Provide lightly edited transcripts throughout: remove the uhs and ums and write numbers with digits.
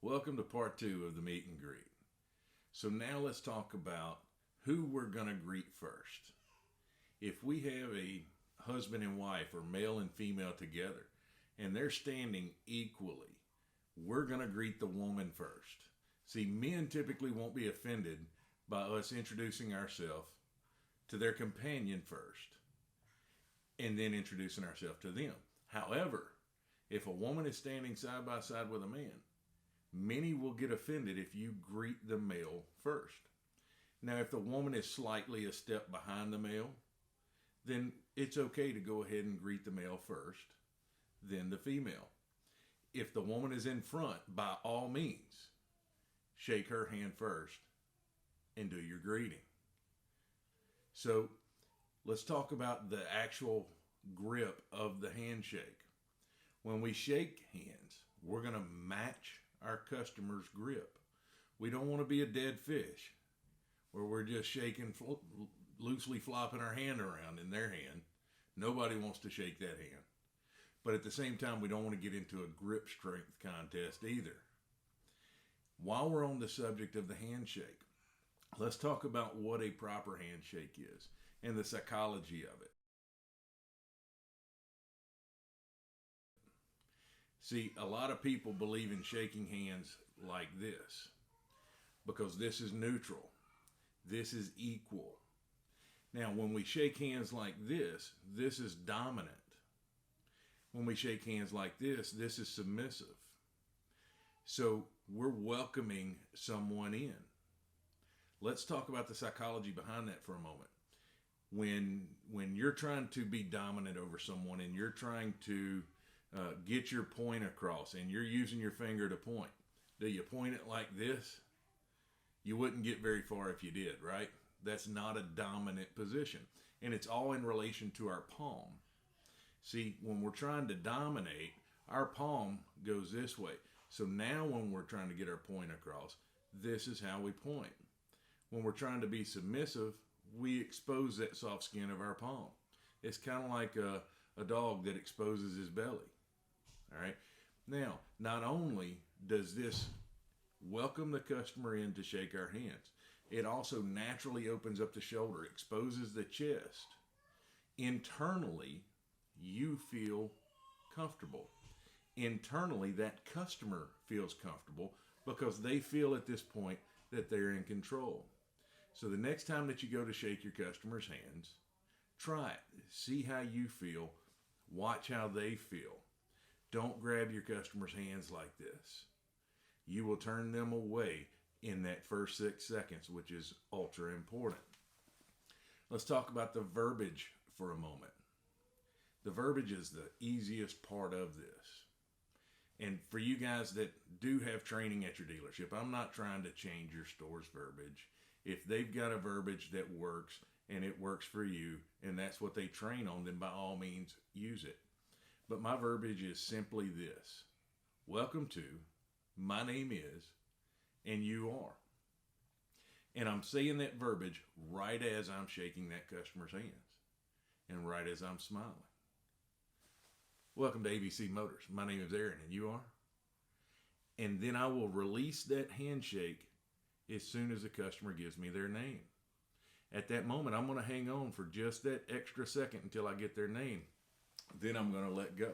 Welcome to part 2 of the meet and greet. So now let's talk about who we're going to greet first. If we have a husband and wife or male and female together and they're standing equally, we're going to greet the woman first. See, men typically won't be offended by us introducing ourselves to their companion first and then introducing ourselves to them. However, if a woman is standing side by side with a man, many will get offended if you greet the male first. Now, if the woman is slightly a step behind the male, then it's okay to go ahead and greet the male first, then the female. If the woman is in front, by all means, shake her hand first and do your greeting. So let's talk about the actual grip of the handshake. When we shake hands, we're going to match our customer's grip. We don't want to be a dead fish where we're just shaking, loosely flopping our hand around in their hand. Nobody wants to shake that hand. But at the same time, we don't want to get into a grip strength contest either. While we're on the subject of the handshake, let's talk about what a proper handshake is and the psychology of it. See, a lot of people believe in shaking hands like this because this is neutral. This is equal. Now, when we shake hands like this is dominant. When we shake hands like this is submissive. So we're welcoming someone in. Let's talk about the psychology behind that for a moment. When you're trying to be dominant over someone and you're trying to get your point across and you're using your finger to point, do you point it like this? You wouldn't get very far if you did, right? That's not a dominant position. And it's all in relation to our palm. See, when we're trying to dominate, our palm goes this way. So now when we're trying to get our point across, this is how we point. When we're trying to be submissive, we expose that soft skin of our palm. It's kind of like a dog that exposes his belly. All right. Now, not only does this welcome the customer in to shake our hands, it also naturally opens up the shoulder, exposes the chest. Internally, you feel comfortable. Internally, that customer feels comfortable because they feel at this point that they're in control. So the next time that you go to shake your customer's hands, try it. See how you feel. Watch how they feel. Don't grab your customer's hands like this. You will turn them away in that first 6 seconds, which is ultra important. Let's talk about the verbiage for a moment. The verbiage is the easiest part of this. And for you guys that do have training at your dealership, I'm not trying to change your store's verbiage. If they've got a verbiage that works and it works for you and that's what they train on, then by all means use it. But my verbiage is simply this. Welcome to, my name is, and you are. And I'm saying that verbiage right as I'm shaking that customer's hands and right as I'm smiling. Welcome to ABC Motors. My name is Aaron, and you are. And then I will release that handshake as soon as the customer gives me their name. At that moment, I'm going to hang on for just that extra second until I get their name. Then I'm going to let go.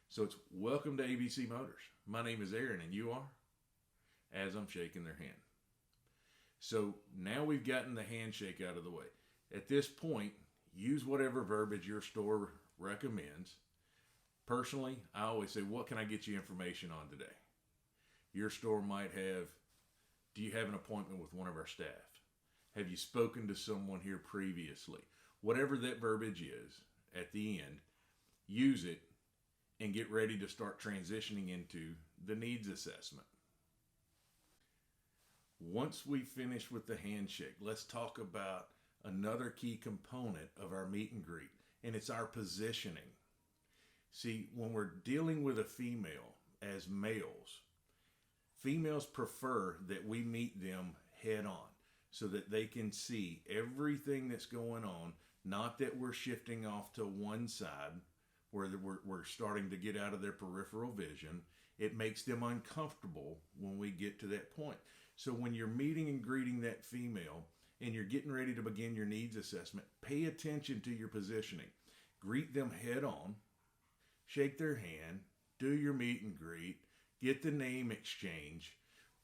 So it's welcome to ABC Motors. My name is Aaron, and you are, as I'm shaking their hand. So now we've gotten the handshake out of the way. At this point, use whatever verbiage your store recommends. Personally, I always say, what can I get you information on today? Your store might have, do you have an appointment with one of our staff? Have you spoken to someone here previously? Whatever that verbiage is, at the end, use it and get ready to start transitioning into the needs assessment. Once we finish with the handshake, let's talk about another key component of our meet and greet, and it's our positioning. See, when we're dealing with a female as males, females prefer that we meet them head on so that they can see everything that's going on, not that we're shifting off to one side where we're starting to get out of their peripheral vision. It makes them uncomfortable when we get to that point. So when you're meeting and greeting that female and you're getting ready to begin your needs assessment, pay attention to your positioning. Greet them head on, shake their hand, do your meet and greet, get the name exchange,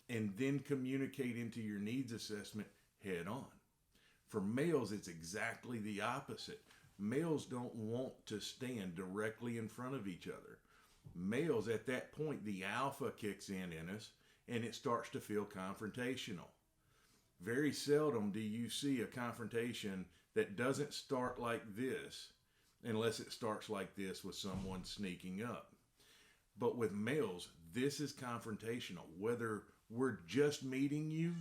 and then communicate into your needs assessment head on. For males, it's exactly the opposite. Males don't want to stand directly in front of each other. Males, at that point, the alpha kicks in us, and it starts to feel confrontational. Very seldom do you see a confrontation that doesn't start like this, unless it starts like this with someone sneaking up. But with males, this is confrontational, whether we're just meeting you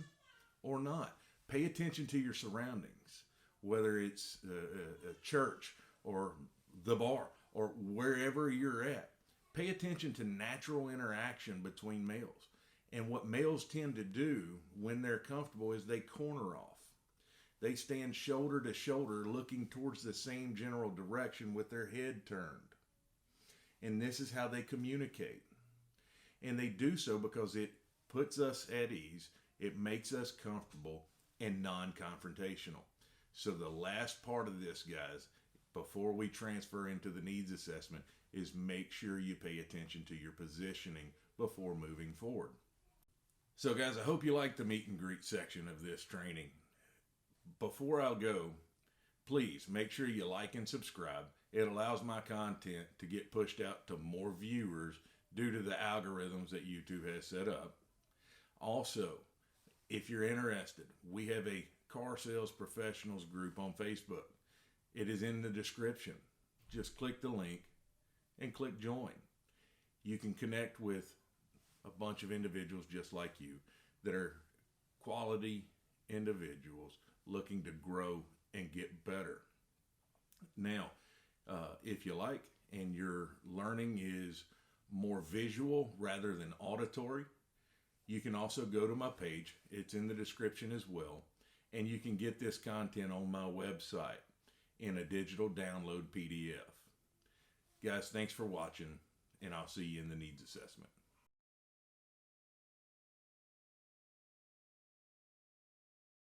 or not. Pay attention to your surroundings, whether it's a church or the bar or wherever you're at. Pay attention to natural interaction between males. And what males tend to do when they're comfortable is they corner off. They stand shoulder to shoulder looking towards the same general direction with their head turned. And this is how they communicate. And they do so because it puts us at ease, it makes us comfortable and non-confrontational. So the last part of this, guys, before we transfer into the needs assessment, is make sure you pay attention to your positioning before moving forward. So guys, I hope you like the meet and greet section of this training. Before I go, please make sure you like and subscribe. It allows my content to get pushed out to more viewers due to the algorithms that YouTube has set up. Also, if you're interested, we have a car sales professionals group on Facebook. It is in the description. Just click the link and click join. You can connect with a bunch of individuals just like you that are quality individuals looking to grow and get better. Now, if you like and your learning is more visual rather than auditory, you can also go to my page. It's in the description as well. And you can get this content on my website in a digital download PDF. Guys, thanks for watching, and I'll see you in the needs assessment.